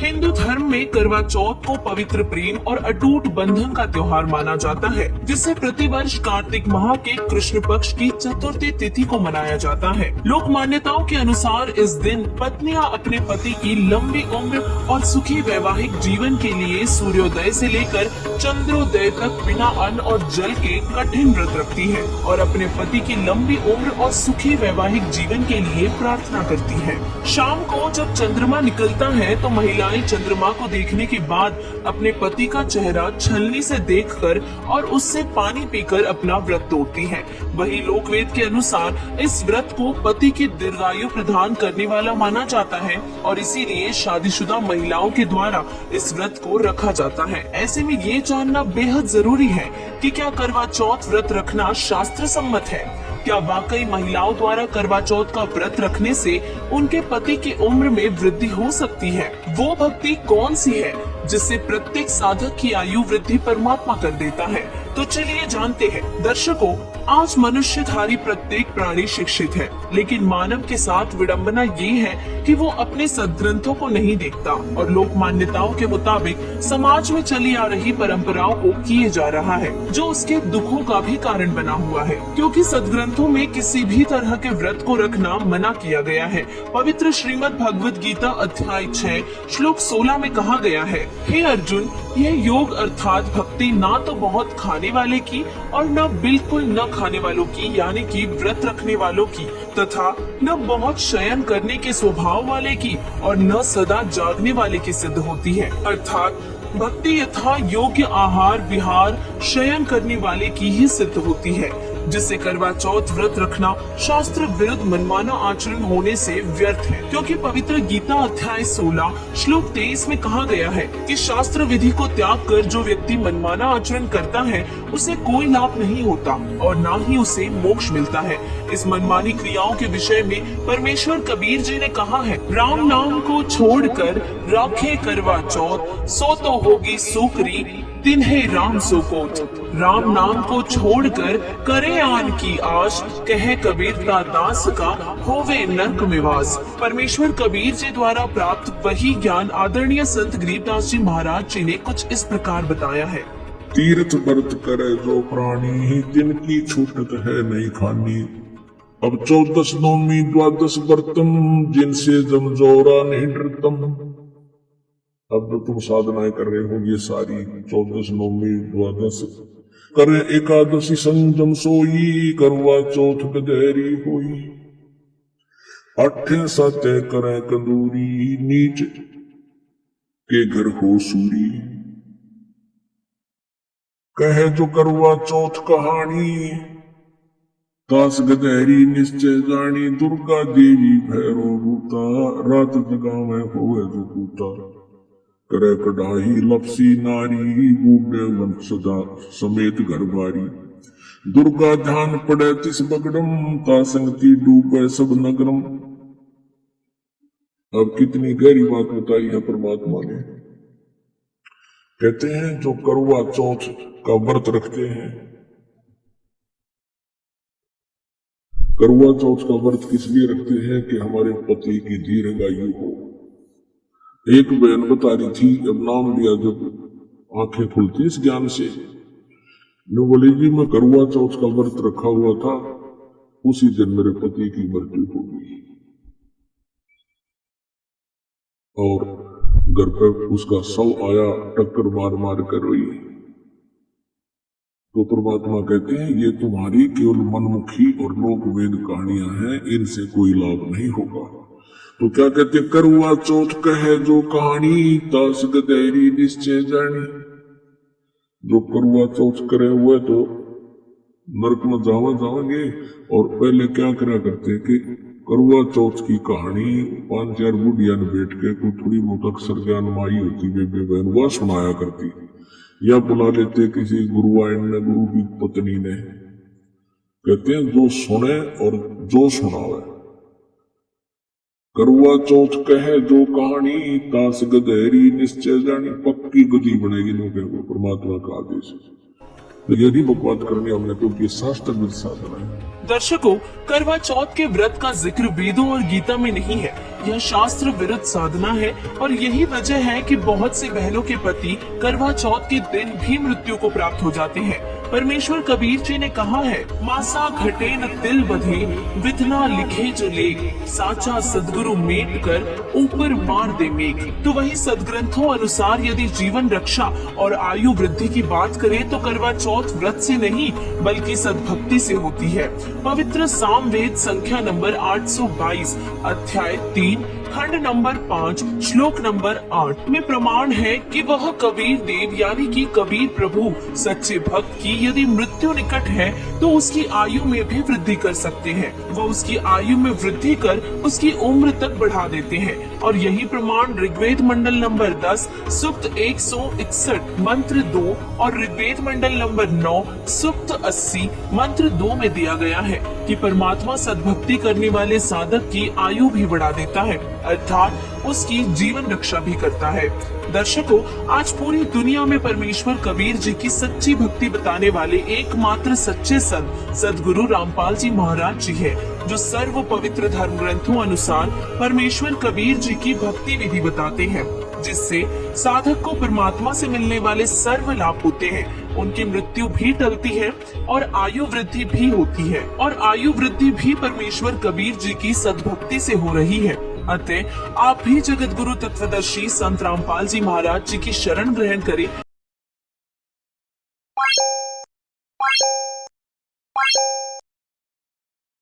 हिंदू धर्म में करवा चौथ को पवित्र प्रेम और अटूट बंधन का त्योहार माना जाता है, जिसे प्रतिवर्ष कार्तिक माह के कृष्ण पक्ष की चतुर्थी तिथि को मनाया जाता है। लोक मान्यताओं के अनुसार इस दिन पत्नियां अपने पति की लंबी उम्र और सुखी वैवाहिक जीवन के लिए सूर्योदय से लेकर चंद्रोदय तक बिना अन्न और जल के कठिन व्रत रखती है और अपने पति की लंबी उम्र और सुखी वैवाहिक जीवन के लिए प्रार्थना करती है। शाम को जब चंद्रमा निकलता है तो महिलाएं चंद्रमा को देखने के बाद अपने पति का चेहरा छलनी से देखकर और उससे पानी पीकर अपना व्रत तोड़ती हैं। वही लोकवेद के अनुसार इस व्रत को पति की दीर्घायु प्रदान करने वाला माना जाता है और इसीलिए शादीशुदा महिलाओं के द्वारा इस व्रत को रखा जाता है। ऐसे में ये जानना बेहद जरूरी है कि क्या करवा चौथ व्रत रखना शास्त्र सम्मत है। क्या वाकई महिलाओं द्वारा करवा चौथ का व्रत रखने से उनके पति की उम्र में वृद्धि हो सकती है। वो भक्ति कौन सी है जिससे प्रत्येक साधक की आयु वृद्धि परमात्मा कर देता है। तो चलिए जानते हैं। दर्शकों, आज मनुष्यधारी प्रत्येक प्राणी शिक्षित है, लेकिन मानव के साथ विडंबना ये है कि वो अपने सद्ग्रंथों को नहीं देखता और लोक मान्यताओं के मुताबिक समाज में चली आ रही परंपराओं को किए जा रहा है, जो उसके दुखों का भी कारण बना हुआ है। क्योंकि सद्ग्रंथों में किसी भी तरह के व्रत को रखना मना किया गया है। पवित्र श्रीमद् भगवद गीता अध्याय 6 श्लोक 16 में कहा गया है, हे अर्जुन, यह योग अर्थात भक्ति ना तो बहुत खाने वाले की और न बिल्कुल न खाने वालों की, यानी कि व्रत रखने वालों की, तथा न बहुत शयन करने के स्वभाव वाले की और न सदा जागने वाले की सिद्ध होती है। अर्थात भक्ति यथा योग्य आहार विहार शयन करने वाले की ही सिद्ध होती है, जिससे करवा चौथ व्रत रखना शास्त्र विरुद्ध मनमाना आचरण होने से व्यर्थ है। क्योंकि पवित्र गीता अध्याय 16 श्लोक 23 में कहा गया है कि शास्त्र विधि को त्याग कर जो व्यक्ति मनमाना आचरण करता है उसे कोई लाभ नहीं होता और न ही उसे मोक्ष मिलता है। इस मनमानी क्रियाओं के विषय में परमेश्वर कबीर जी ने कहा है, राम नाम को छोड़कर राखे करवा चौथ, सो तो होगी सूकरी तिन्हे राम सुकोत। राम नाम को छोड़कर करे आन की आश, कहे कबीर का दास का होवे नरक में वास। परमेश्वर कबीर जी द्वारा प्राप्त वही ज्ञान आदरणीय संत गरीबदास जी महाराज जी ने कुछ इस प्रकार बताया है। तीर्थ व्रत करे जो प्राणी, जिनकी छूटत है नहीं खानी। अब 14 नौमी 12 व्रतम, जिनसे जमजोरा नहीं डरतम। अब जो तुम साधनाएं कर रहे हो ये सारी 14 नौमी 12 करे एकादशी संजम सोई, करवा चौथ गदेरी होई। 8 साते करे कंदूरी, नीच के घर हो सूरी। कहे जो करवा चौथ कहानी, दास गदेरी निश्चय जानी। दुर्गा देवी भैरो रूता, रात जगा में होवे जो पूता। करे कढ़ाई लपसी नारी, बूढ़े वंशदा समेत घर बारी। दुर्गा ध्यान पड़े तिस बगड़म, ता संगति डूबे सब नगरम। अब कितनी गहरी बात बताई है परमात्मा ने। कहते हैं जो करवा चौथ का व्रत रखते हैं, करवा चौथ का व्रत किस लिए रखते हैं कि हमारे पति की दीर्घायु हो। एक बहन बता रही थी, अब नाम लिया जब आंखें खुलती इस ज्ञान से, न बोली जी मैं करवा चौथ का व्रत रखा हुआ था, उसी दिन मेरे पति की मृत्यु हो गई और घर पर उसका शव आया, टक्कर मार मार कर रोई। तो परमात्मा कहते हैं ये तुम्हारी केवल मनमुखी और लोकवेद कहानियां हैं, इनसे कोई लाभ नहीं होगा। तो क्या कहते, करवा चौथ कहे जो कहानी, तास गदेरी निश्चय जानी। जो करवा चौथ करे हुए तो नरक में जाएंगे। और पहले क्या करा करते कि करवा चौथ की कहानी 5-4 बुढ़िया ने बैठ के कोई थोड़ी बहुत अक्सर ज्ञान माई होती बेबे बहन वह सुनाया करती, या बुला लेते किसी गुरुआइन ने, गुरु की पत्नी ने। कहते हैं जो सुने और जो सुनावे। करवा चौथ कहे जो कहानी, तास गदेरी निश्चय जानी। पक्की गति बनेगी लोगों को परमात्मा का आदेश। तो ये नहीं बकवाद करनी हमने, क्योंकि शास्त्र विरुद्ध साधना है। दर्शकों, करवा चौथ के व्रत का जिक्र वेदों और गीता में नहीं है। यह शास्त्र विरुद्ध साधना है और यही वजह है कि बहुत सी बहनों के पति करवा चौथ के दिन भी मृत्यु को प्राप्त हो जाते हैं। परमेश्वर कबीर जी ने कहा है, मासा घटे न तिल बधे, विधना लिखे जो लेख, साचा सदगुरु मेट कर ऊपर मार दे मेघ। तो वही सदग्रंथों अनुसार यदि जीवन रक्षा और आयु वृद्धि की बात करें तो करवा चौथ व्रत से नहीं बल्कि सद्भक्ति से होती है। पवित्र सामवेद संख्या नंबर 822 अध्याय 3 खंड नंबर 5 श्लोक नंबर 8 में प्रमाण है कि वह कबीर देव यानी कि कबीर प्रभु सच्चे भक्त की यदि मृत्यु निकट है तो उसकी आयु में भी वृद्धि कर सकते हैं। वह उसकी आयु में वृद्धि कर उसकी उम्र तक बढ़ा देते हैं और यही प्रमाण ऋग्वेद मंडल नंबर 10 सूक्त 161 मंत्र 2 और ऋग्वेद मंडल नंबर 9 सूक्त 80 मंत्र 2 में दिया गया है कि परमात्मा सद्भक्ति करने वाले साधक की आयु भी बढ़ा देता है, अर्थात उसकी जीवन रक्षा भी करता है। दर्शकों, आज पूरी दुनिया में परमेश्वर कबीर जी की सच्ची भक्ति बताने वाले एकमात्र सच्चे संत सदगुरु रामपाल जी महाराज जी है, जो सर्व पवित्र धर्म ग्रंथों अनुसार परमेश्वर कबीर जी की भक्ति विधि बताते हैं, जिससे साधक को परमात्मा से मिलने वाले सर्व लाभ होते हैं। उनकी मृत्यु भी टलती है और आयु वृद्धि भी होती है और आयु वृद्धि भी परमेश्वर कबीर जी की सद्भक्ति से हो रही है। अतः आप भी जगत गुरु तत्वदर्शी संत रामपाल जी महाराज जी की शरण ग्रहण करें